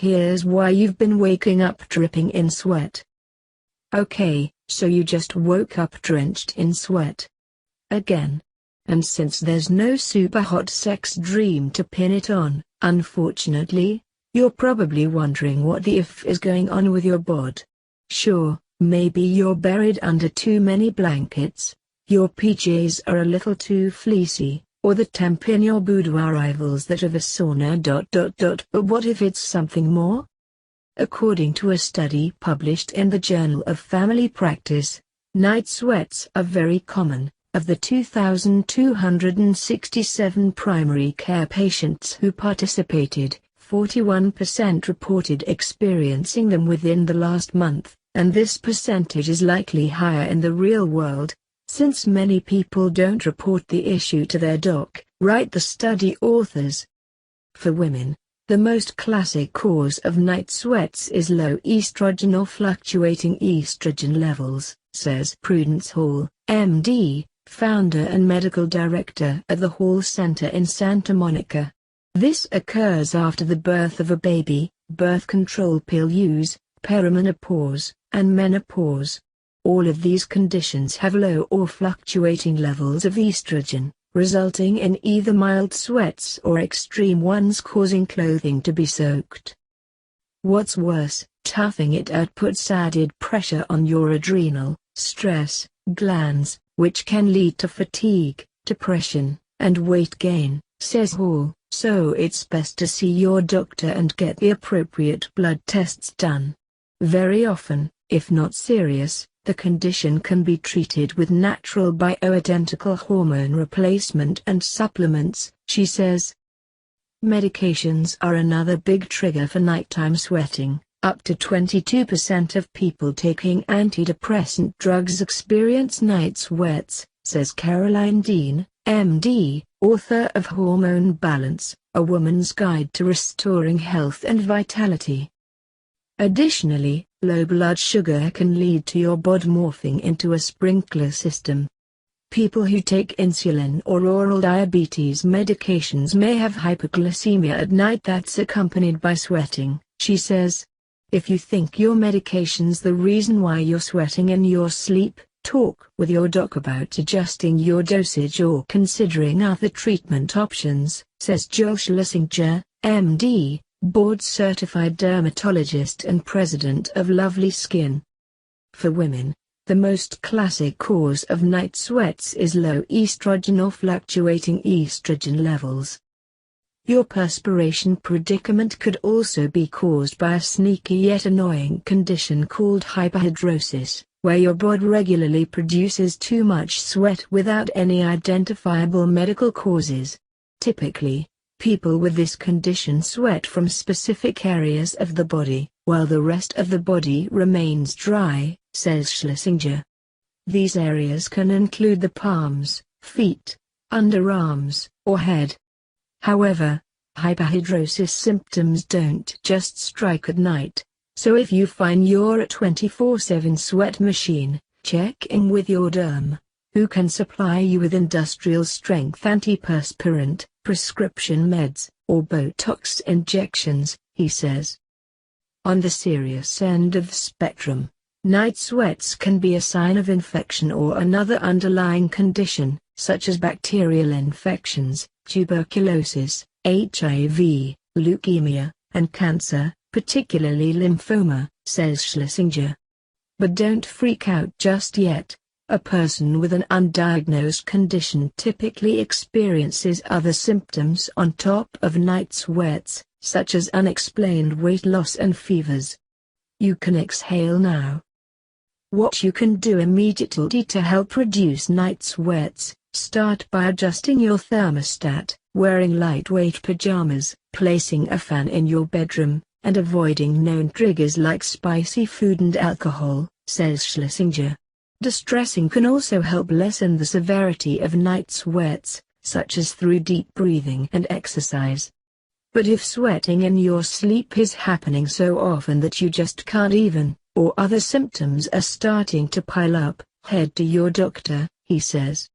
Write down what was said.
here's why you've been waking up dripping in sweat. Okay, so you just woke up drenched in sweat. Again. And since there's no super hot sex dream to pin it on, unfortunately, you're probably wondering what the F is going on with your bod. Sure, maybe you're buried under too many blankets, your PJs are a little too fleecy, or the temp in your boudoir rivals that of a sauna. But what if it's something more? According to a study published in the Journal of Family Practice, night sweats are very common. Of the 2,267 primary care patients who participated, 41% reported experiencing them within the last month, and this percentage is likely higher in the real world, since many people don't report the issue to their doc, write the study authors. For women, the most classic cause of night sweats is low estrogen or fluctuating estrogen levels, says Prudence Hall, MD, founder and medical director at the Hall Center in Santa Monica. This occurs after the birth of a baby, birth control pill use, perimenopause, and menopause. All of these conditions have low or fluctuating levels of estrogen, resulting in either mild sweats or extreme ones causing clothing to be soaked. What's worse, toughing it out puts added pressure on your adrenal, stress, glands, which can lead to fatigue, depression, and weight gain, says Hall, so it's best to see your doctor and get the appropriate blood tests done. Very often, if not serious, the condition can be treated with natural bioidentical hormone replacement and supplements, she says. Medications are another big trigger for nighttime sweating. Up to 22% of people taking antidepressant drugs experience night sweats, says Caroline Dean, MD, author of Hormone Balance, A Woman's Guide to Restoring Health and Vitality. Additionally, low blood sugar can lead to your bod morphing into a sprinkler system. People who take insulin or oral diabetes medications may have hypoglycemia at night that's accompanied by sweating, she says. If you think your medication's the reason why you're sweating in your sleep, talk with your doc about adjusting your dosage or considering other treatment options, says Joel Schlesinger, MD, board-certified dermatologist and president of Lovely Skin. For women, the most classic cause of night sweats is low estrogen or fluctuating estrogen levels. Your perspiration predicament could also be caused by a sneaky yet annoying condition called hyperhidrosis, where your body regularly produces too much sweat without any identifiable medical causes. Typically, people with this condition sweat from specific areas of the body, while the rest of the body remains dry, says Schlesinger. These areas can include the palms, feet, underarms, or head. However, hyperhidrosis symptoms don't just strike at night, so if you find you're a 24/7 sweat machine, check in with your derm, who can supply you with industrial-strength antiperspirant, prescription meds, or Botox injections, he says. On the serious end of the spectrum, night sweats can be a sign of infection or another underlying condition, such as bacterial infections, tuberculosis, HIV, leukemia, and cancer, particularly lymphoma, says Schlesinger. But don't freak out just yet. A person with an undiagnosed condition typically experiences other symptoms on top of night sweats, such as unexplained weight loss and fevers. You can exhale now. What you can do immediately to help reduce night sweats: start by adjusting your thermostat, wearing lightweight pajamas, placing a fan in your bedroom, and avoiding known triggers like spicy food and alcohol, says Schlesinger. Distressing can also help lessen the severity of night sweats, such as through deep breathing and exercise. But if sweating in your sleep is happening so often that you just can't even, or other symptoms are starting to pile up, head to your doctor, he says.